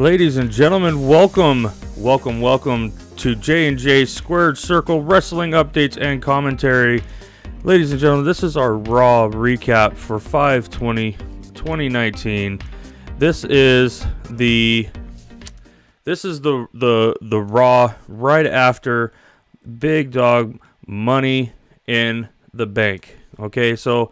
Ladies and gentlemen, welcome to J&J Squared Circle Wrestling Updates and Commentary. Ladies and gentlemen, this is our Raw recap for 5/20/2019. This is the Raw right after Big Dog Money in the Bank. Okay, so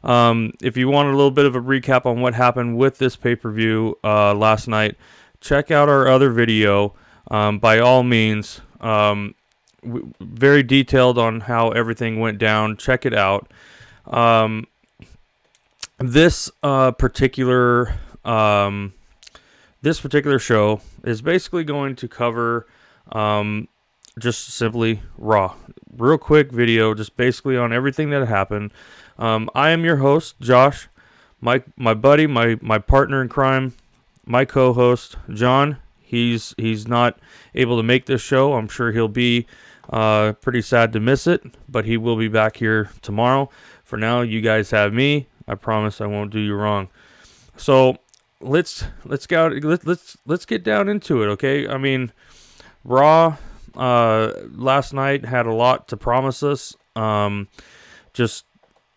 if you want a little bit of a recap on what happened with this pay-per-view last night, check out our other video. By all means, very detailed on how everything went down. Check it out. This particular show is basically going to cover just simply Raw. Real quick video, just basically on everything that happened. I am your host, Josh. My buddy, my partner in crime, my co-host, John. He's not able to make this show. I'm sure he'll be pretty sad to miss it, but he will be back here tomorrow. For now, you guys have me. I promise I won't do you wrong. So let's get down into it, okay? I mean, Raw last night had a lot to promise us. Just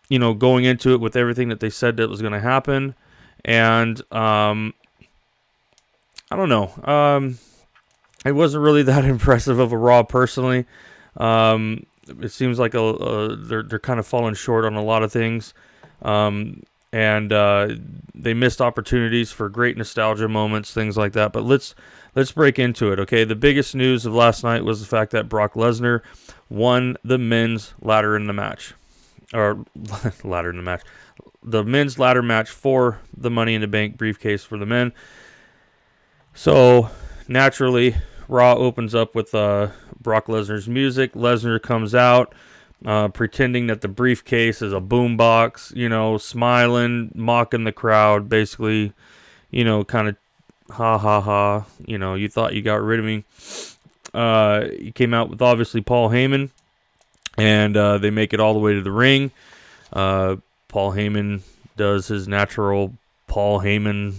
going into it with everything that they said that was going to happen, and I don't know. It wasn't really that impressive of a Raw personally. It seems like they're kind of falling short on a lot of things, and they missed opportunities for great nostalgia moments, things like that. But let's break into it, okay? The biggest news of last night was the fact that Brock Lesnar won the men's ladder in the match, or ladder in the match, the men's ladder match for the Money in the Bank briefcase for the men. So, naturally, Raw opens up with Brock Lesnar's music. Lesnar comes out, pretending that the briefcase is a boombox, smiling, mocking the crowd, basically, kind of, ha, ha, ha, you thought you got rid of me. He came out with, obviously, Paul Heyman, and they make it all the way to the ring. Paul Heyman does his natural Paul Heyman,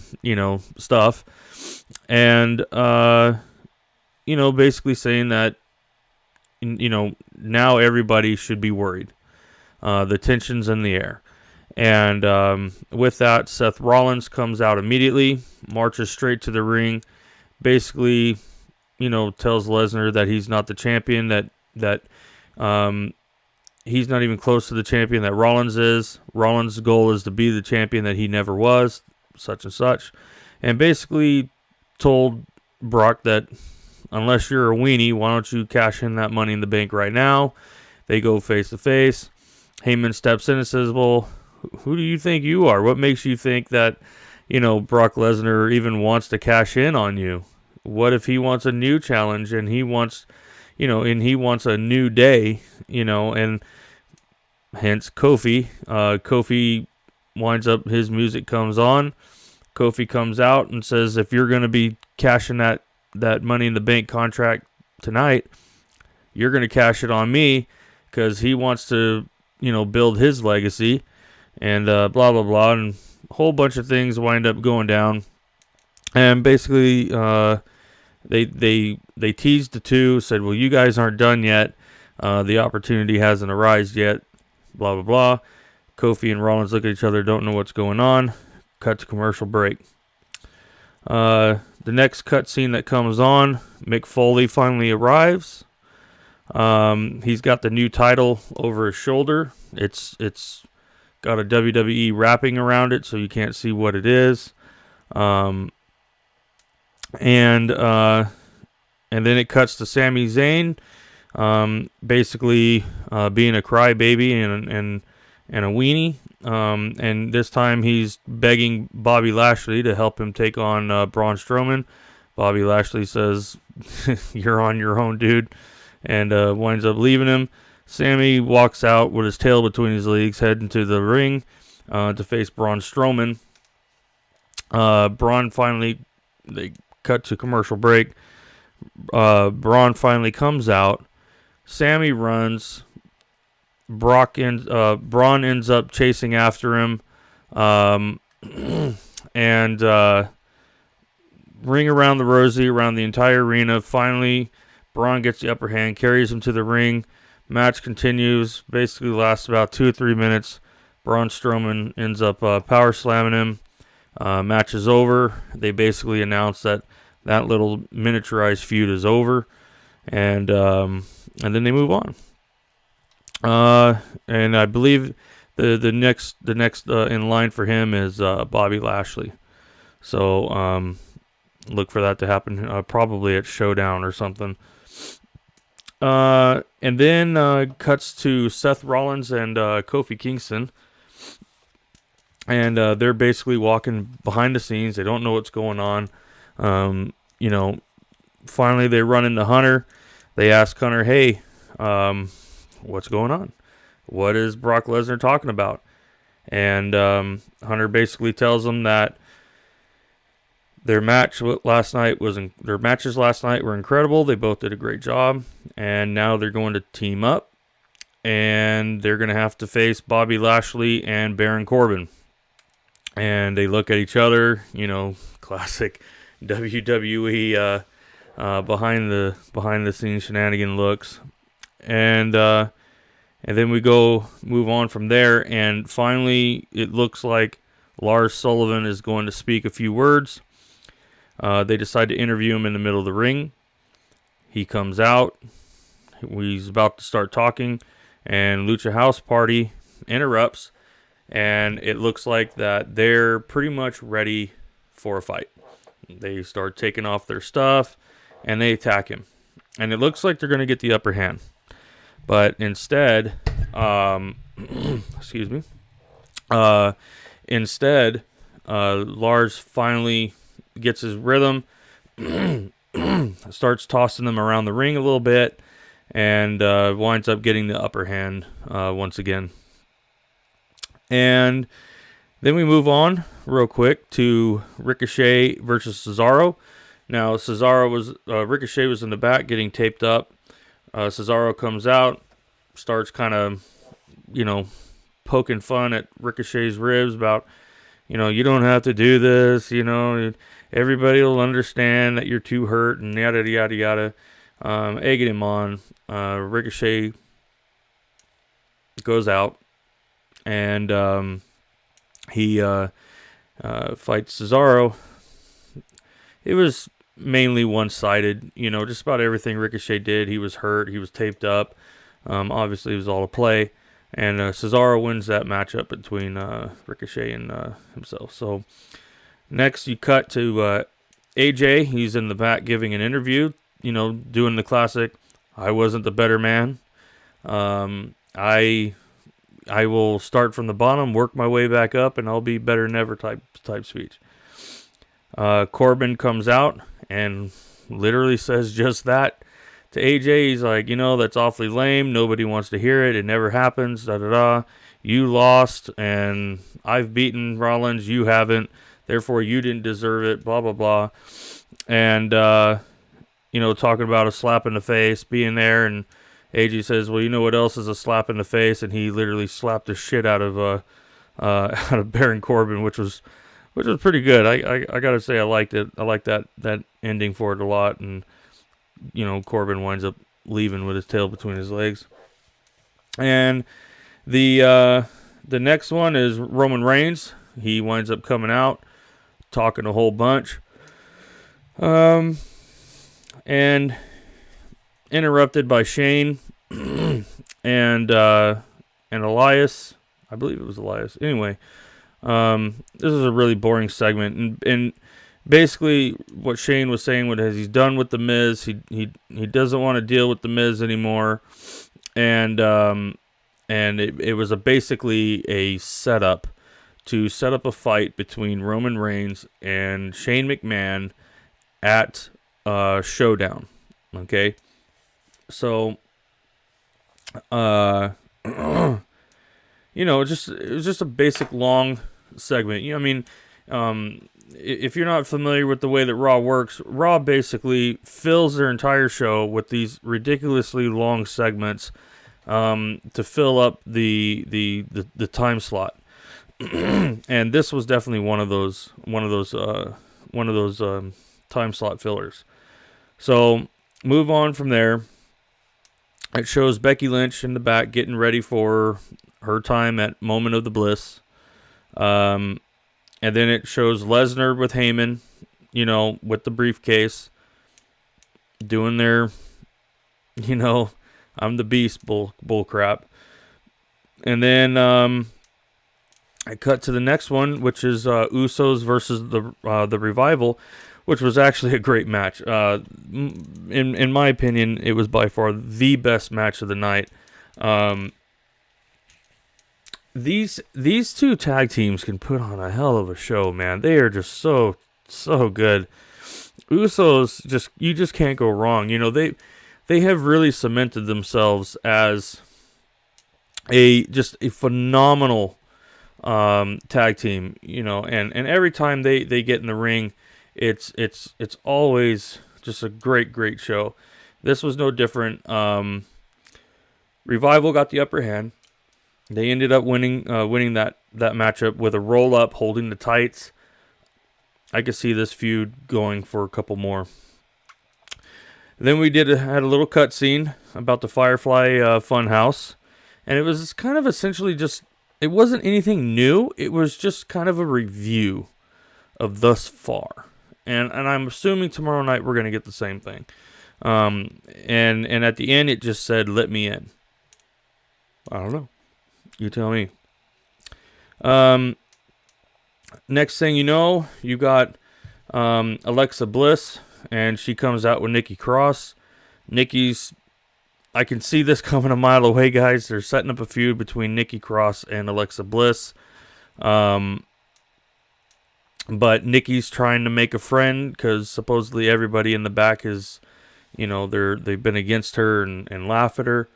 stuff. And, basically saying that, now everybody should be worried. The tension's in the air. And with that, Seth Rollins comes out immediately, marches straight to the ring, basically, tells Lesnar that he's not the champion, that he's not even close to the champion that Rollins is. Rollins' goal is to be the champion that he never was, such and such. And basically told Brock that unless you're a weenie, why don't you cash in that Money in the Bank right now? They go face to face. Heyman steps in and says, well, who do you think you are? What makes you think that, Brock Lesnar even wants to cash in on you? What if he wants a new challenge and he wants, a new day, and hence Kofi. Kofi winds up, his music comes on. Kofi comes out and says, if you're going to be cashing that Money in the Bank contract tonight, you're going to cash it on me, because he wants to, build his legacy, and blah, blah, blah, and a whole bunch of things wind up going down. And basically, they teased the two, said, well, you guys aren't done yet. The opportunity hasn't arisen yet, blah, blah, blah. Kofi and Rollins look at each other, don't know what's going on. Cut to commercial break. The next cutscene that comes on, Mick Foley finally arrives. He's got the new title over his shoulder. It's got a WWE wrapping around it, so you can't see what it is. And then it cuts to Sami Zayn, basically being a crybaby and a weenie. And this time he's begging Bobby Lashley to help him take on Braun Strowman. Bobby Lashley says, you're on your own, dude, and winds up leaving him. Sammy walks out with his tail between his legs, heading to the ring to face Braun Strowman. Braun finally, they cut to commercial break. Braun finally comes out. Sammy runs. Braun ends up chasing after him, and ring around the rosy, around the entire arena. Finally, Braun gets the upper hand, carries him to the ring. Match continues, basically lasts about 2 or 3 minutes. Braun Strowman ends up power slamming him. Match is over. They basically announce that little miniaturized feud is over, and then they move on. And I believe the next in line for him is Bobby Lashley. So look for that to happen probably at Showdown or something. And then cuts to Seth Rollins and Kofi Kingston. And they're basically walking behind the scenes. They don't know what's going on. Finally they run into Hunter. They ask Hunter, hey, what's going on? What is Brock Lesnar talking about? And Hunter basically tells them that their matches last night were incredible. They both did a great job, and now they're going to team up, and they're going to have to face Bobby Lashley and Baron Corbin. And they look at each other, classic WWE behind the scenes shenanigan looks, and then we move on from there, and finally it looks like Lars Sullivan is going to speak a few words. They decide to interview him in the middle of the ring. He comes out. He's about to start talking, and Lucha House Party interrupts, and it looks like that they're pretty much ready for a fight. They start taking off their stuff, and they attack him. And it looks like they're going to get the upper hand. But instead, excuse me, Lars finally gets his rhythm, starts tossing them around the ring a little bit, and winds up getting the upper hand once again. And then we move on real quick to Ricochet versus Cesaro. Now, Ricochet was in the back getting taped up. Cesaro comes out, starts kind of, poking fun at Ricochet's ribs about, you don't have to do this, everybody will understand that you're too hurt and yada, yada, yada. Egging him on. Ricochet goes out, and he fights Cesaro. It was mainly one-sided, just about everything Ricochet did. He was hurt, he was taped up. Obviously, it was all a play. And Cesaro wins that matchup between Ricochet and himself. So next you cut to AJ. He's in the back giving an interview, doing the classic, I wasn't the better man. I will start from the bottom, work my way back up, and I'll be better than ever type speech. Corbin comes out and literally says just that to AJ. He's like, that's awfully lame. Nobody wants to hear it. It never happens. Da-da-da. You lost, and I've beaten Rollins. You haven't. Therefore, you didn't deserve it. Blah, blah, blah. And, talking about a slap in the face, being there, and AJ says, well, you know what else is a slap in the face? And he literally slapped the shit out of Baron Corbin, which was pretty good. I gotta say I liked it. I liked that ending for it a lot. And Corbin winds up leaving with his tail between his legs. And the next one is Roman Reigns. He winds up coming out, talking a whole bunch, and interrupted by Shane and Elias. I believe it was Elias. Anyway. This is a really boring segment, and basically what Shane was saying was he's done with the Miz. He doesn't want to deal with the Miz anymore, and it was basically a setup to set up a fight between Roman Reigns and Shane McMahon at Showdown. Okay, so it was just a basic long segment. If you're not familiar with the way that Raw works, Raw basically fills their entire show with these ridiculously long segments to fill up the time slot. And this was definitely one of those time slot fillers. So move on from there. It shows Becky Lynch in the back getting ready for her time at Moment of the Bliss. And then it shows Lesnar with Heyman, with the briefcase, doing their, I'm the beast bull crap. And then I cut to the next one, which is Usos versus the Revival, which was actually a great match. In my opinion, it was by far the best match of the night. These two tag teams can put on a hell of a show, man. They are just so good. Usos, you just can't go wrong. They have really cemented themselves as a phenomenal tag team. And every time they get in the ring, it's always just a great show. This was no different. Revival got the upper hand. They ended up winning that matchup with a roll up, holding the tights. I could see this feud going for a couple more. Then we had a little cutscene about the Firefly Funhouse, and it was kind of essentially it wasn't anything new. It was just kind of a review of thus far, and I'm assuming tomorrow night we're gonna get the same thing. And at the end it just said, "Let me in." I don't know. You tell me. Next thing you know, you got Alexa Bliss, and she comes out with Nikki Cross. I can see this coming a mile away, guys. They're setting up a feud between Nikki Cross and Alexa Bliss. But Nikki's trying to make a friend because supposedly everybody in the back is, they've been against her and laugh at her.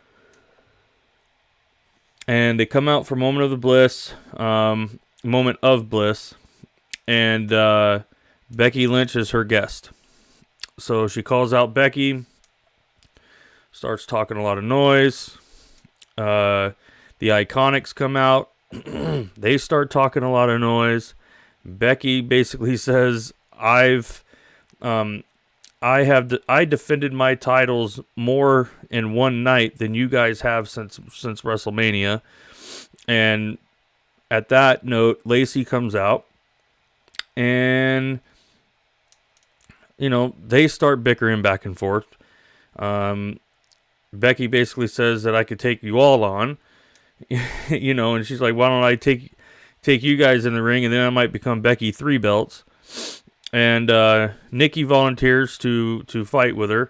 And they come out for Moment of the Bliss, Moment of Bliss, and Becky Lynch is her guest. So she calls out Becky, starts talking a lot of noise. The Iconics come out. They start talking a lot of noise. Becky basically says, I defended my titles more in one night than you guys have since WrestleMania. And at that note, Lacey comes out, and they start bickering back and forth. Becky basically says that I could take you all on, and she's like, why don't I take you guys in the ring, and then I might become Becky 3 belts. And Nikki volunteers to fight with her.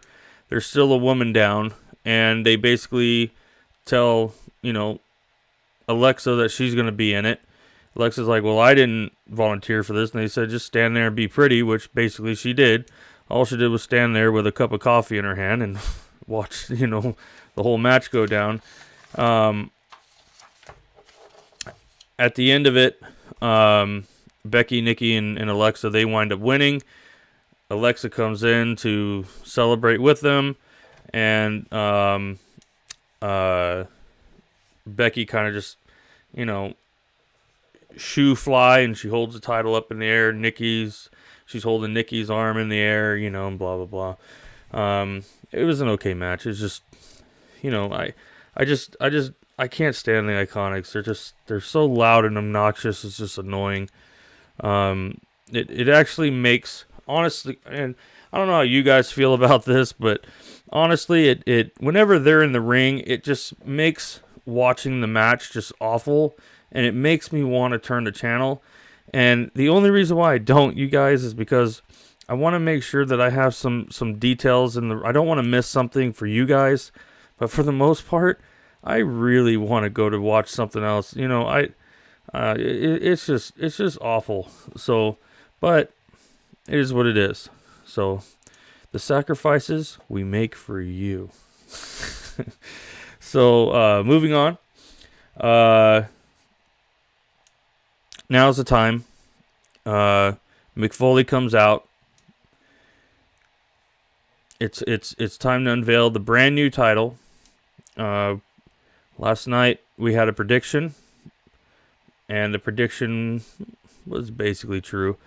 There's still a woman down, and they basically tell, Alexa that she's going to be in it. Alexa's like, well, I didn't volunteer for this. And they said, just stand there and be pretty, which basically she did. All she did was stand there with a cup of coffee in her hand and watch, the whole match go down. At the end of it, Becky, Nikki, and Alexa, they wind up winning. Alexa comes in to celebrate with them, and Becky kind of just, shoe fly, and she holds the title up in the air. She's holding Nikki's arm in the air, and blah, blah, blah. It was an okay match. It's just, I can't stand the Iconics. They're so loud and obnoxious. It's just annoying. It actually makes, honestly, and I don't know how you guys feel about this, but honestly, it whenever they're in the ring, it just makes watching the match just awful, and it makes me want to turn the channel. And the only reason why I don't, you guys, is because I want to make sure that I have some details I don't want to miss something for you guys, but for the most part, I really want to go to watch something else. It's just awful. So, but it is what it is. So, the sacrifices we make for you. So, moving on. Now's the time. Mick Foley comes out. It's time to unveil the brand new title. Last night we had a prediction, and the prediction was basically true.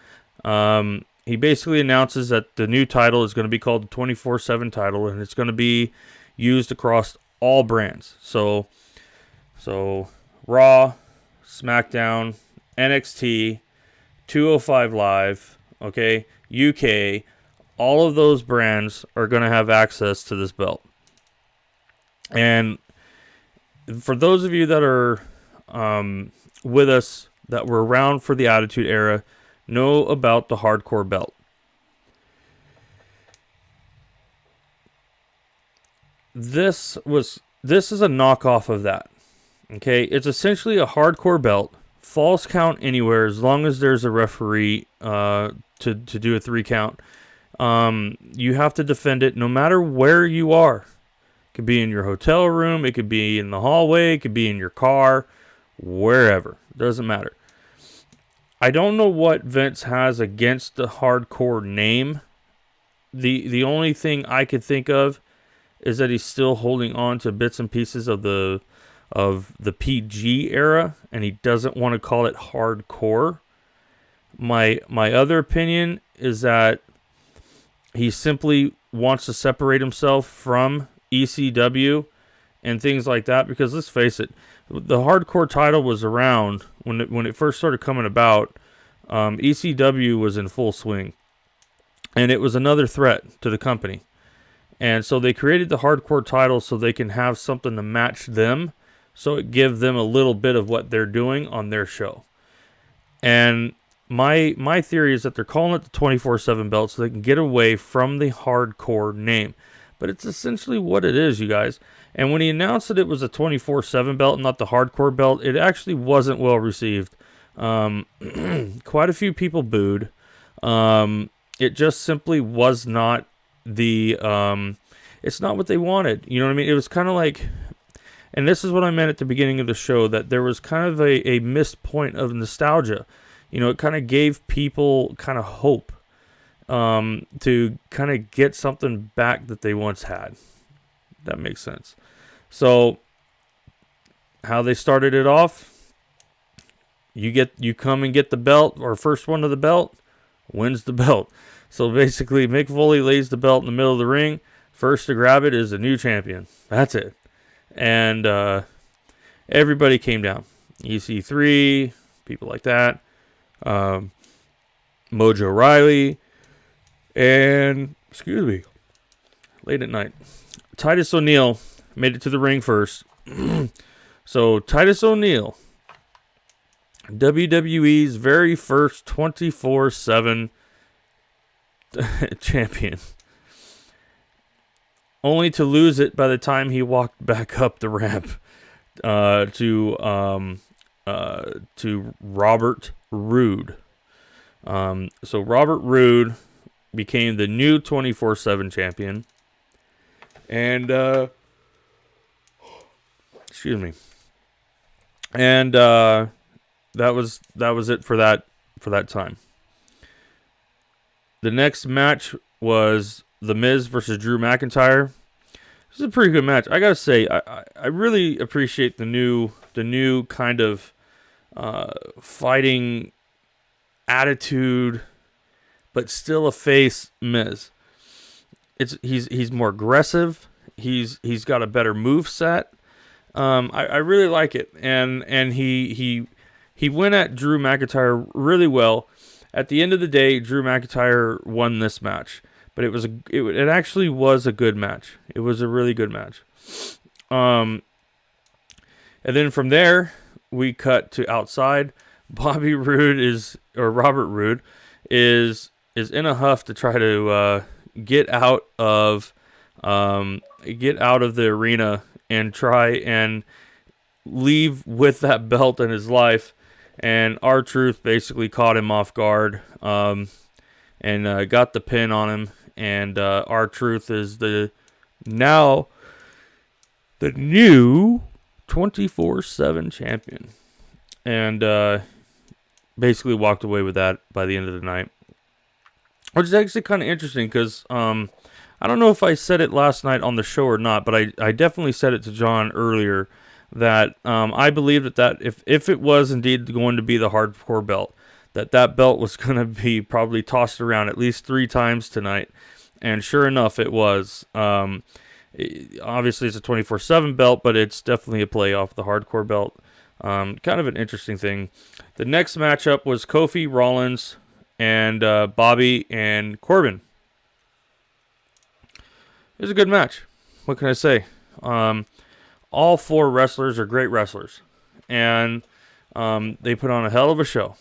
he basically announces that the new title is going to be called the 24/7 title, and it's going to be used across all brands. So Raw, SmackDown, NXT, 205 Live, okay, UK, all of those brands are going to have access to this belt. And for those of you that are with us, that were around for the Attitude Era, know about the Hardcore belt. This is a knockoff of that. Okay, it's essentially a Hardcore belt, falls count anywhere as long as there's a referee to do a 3 count. You have to defend it no matter where you are. It could be in your hotel room, it could be in the hallway, it could be in your car, wherever. Doesn't matter. I don't know what Vince has against the Hardcore name. The only thing I could think of is that he's still holding on to bits and pieces of the PG era, and he doesn't want to call it Hardcore. My other opinion is that he simply wants to separate himself from ECW and things like that, because let's face it, the Hardcore title was around when it first started coming about. ECW was in full swing, and it was another threat to the company. And so they created the Hardcore title so they can have something to match them, so it gives them a little bit of what they're doing on their show. And my theory is that they're calling it the 24/7 belt so they can get away from the Hardcore name. But it's essentially what it is, you guys. And when he announced that it was a 24/7 belt, not the Hardcore belt, it actually wasn't well received. Quite a few people booed. It just simply was not it's not what they wanted. You know what I mean? It was kind of like, and this is what I meant at the beginning of the show, that there was kind of a missed point of nostalgia. You know, it kind of gave people kind of hope to kind of get something back that they once had. That makes sense. So how they started it off, you come and get the belt, or first one to the belt wins the belt. So basically, Mick Foley lays the belt in the middle of the ring. First to grab it is the new champion. That's it. And everybody came down. EC3, people like that. Mojo Riley. And, late at night, Titus O'Neil made it to the ring first. So Titus O'Neil, WWE's very first 24/7 champion, only to lose it by the time he walked back up the ramp to Robert Roode. So Robert Roode became the new 24/7 champion, and and that was it for that time. The next match was The Miz versus Drew McIntyre. This is a pretty good match. I gotta say, I really appreciate the new kind of fighting attitude, but still a face Miz. He's more aggressive. He's got a better move set. I really like it, and he went at Drew McIntyre really well. At the end of the day, Drew McIntyre won this match, but it actually was a good match. It was a really good match. And then from there, we cut to outside. Robert Roode is in a huff to try to get out of the arena and try and leave with that belt in his life. And R-Truth basically caught him off guard and got the pin on him. And R-Truth is the new 24/7 champion. And basically walked away with that by the end of the night. Which is actually kind of interesting because I don't know if I said it last night on the show or not, but I definitely said it to John earlier that I believe that if it was indeed going to be the Hardcore belt, that belt was going to be probably tossed around at least 3 times tonight. And sure enough, it was. Obviously, it's a 24/7 belt, but it's definitely a play off the hardcore belt. Kind of an interesting thing. The next matchup was Kofi, Rollins, and Bobby and Corbin. It was a good match. What can I say? All 4 wrestlers are great wrestlers. And they put on a hell of a show.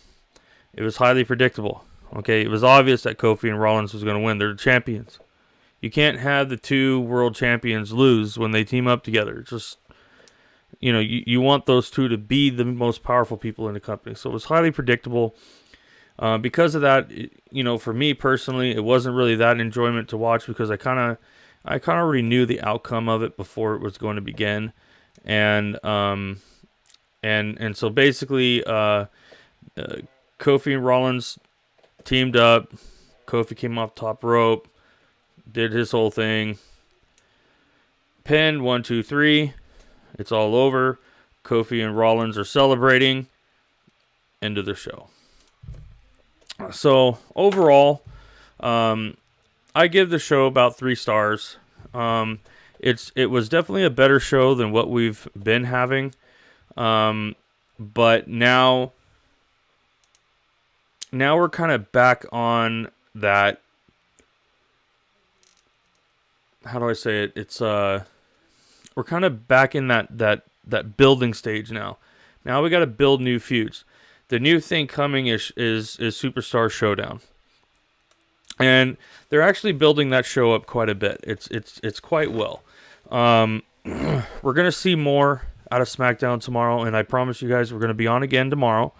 It was highly predictable. Okay, it was obvious that Kofi and Rollins was going to win. They're the champions. You can't have the 2 world champions lose when they team up together. It's just, you want those 2 to be the most powerful people in the company. So it was highly predictable. Because of that, for me personally, it wasn't really that enjoyment to watch because I kind of already knew the outcome of it before it was going to begin, and so basically, Kofi and Rollins teamed up. Kofi came off top rope, did his whole thing. Pinned 1, 2, 3. It's all over. Kofi and Rollins are celebrating. End of the show. So overall, I give the show about 3 stars. It was definitely a better show than what we've been having. But now we're kind of back on that. How do I say it? It's we're kind of back in that building stage now. Now we got to build new feuds. The new thing coming is Superstar Showdown. And they're actually building that show up quite a bit. It's quite well. We're going to see more out of SmackDown tomorrow, and I promise you guys we're going to be on again tomorrow.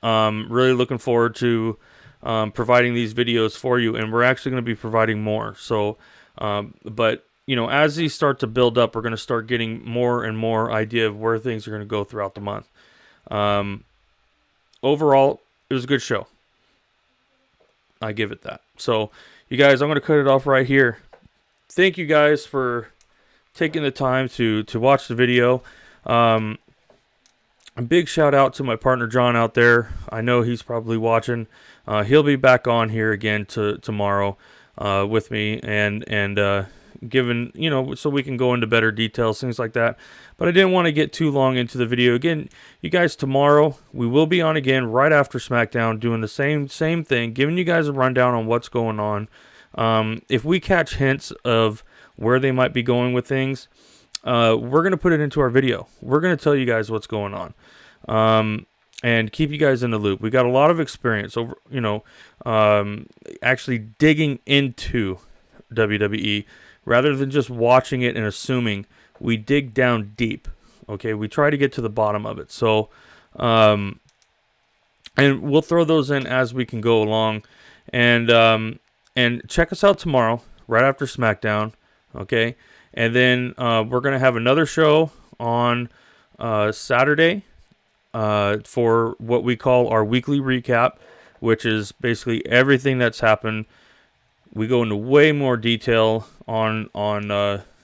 Really looking forward to providing these videos for you, and we're actually going to be providing more. So, but as these start to build up, we're going to start getting more and more idea of where things are going to go throughout the month. Overall, it was a good show. I give it that. So, you guys, I'm going to cut it off right here. Thank you guys for taking the time to watch the video. A big shout out to my partner John out there. I know he's probably watching. He'll be back on here again tomorrow with me and given, so we can go into better details, things like that. But I didn't want to get too long into the video. Again, you guys, tomorrow we will be on again right after SmackDown doing the same thing, giving you guys a rundown on what's going on. If we catch hints of where they might be going with things, we're going to put it into our video. We're going to tell you guys what's going on. And keep you guys in the loop. We got a lot of experience over, actually digging into WWE rather than just watching it and assuming. We dig down deep. Okay, we try to get to the bottom of it. So, and we'll throw those in as we can go along. And check us out tomorrow, right after SmackDown. Okay, and then we're gonna have another show on Saturday for what we call our weekly recap, which is basically everything that's happened. We go into way more detail on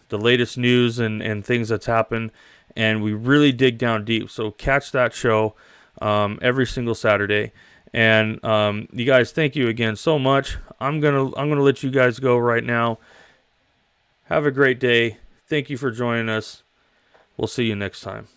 the latest news and things that's happened, and we really dig down deep. So catch that show every single Saturday. And you guys, thank you again so much. I'm gonna let you guys go right now. Have a great day. Thank you for joining us. We'll see you next time.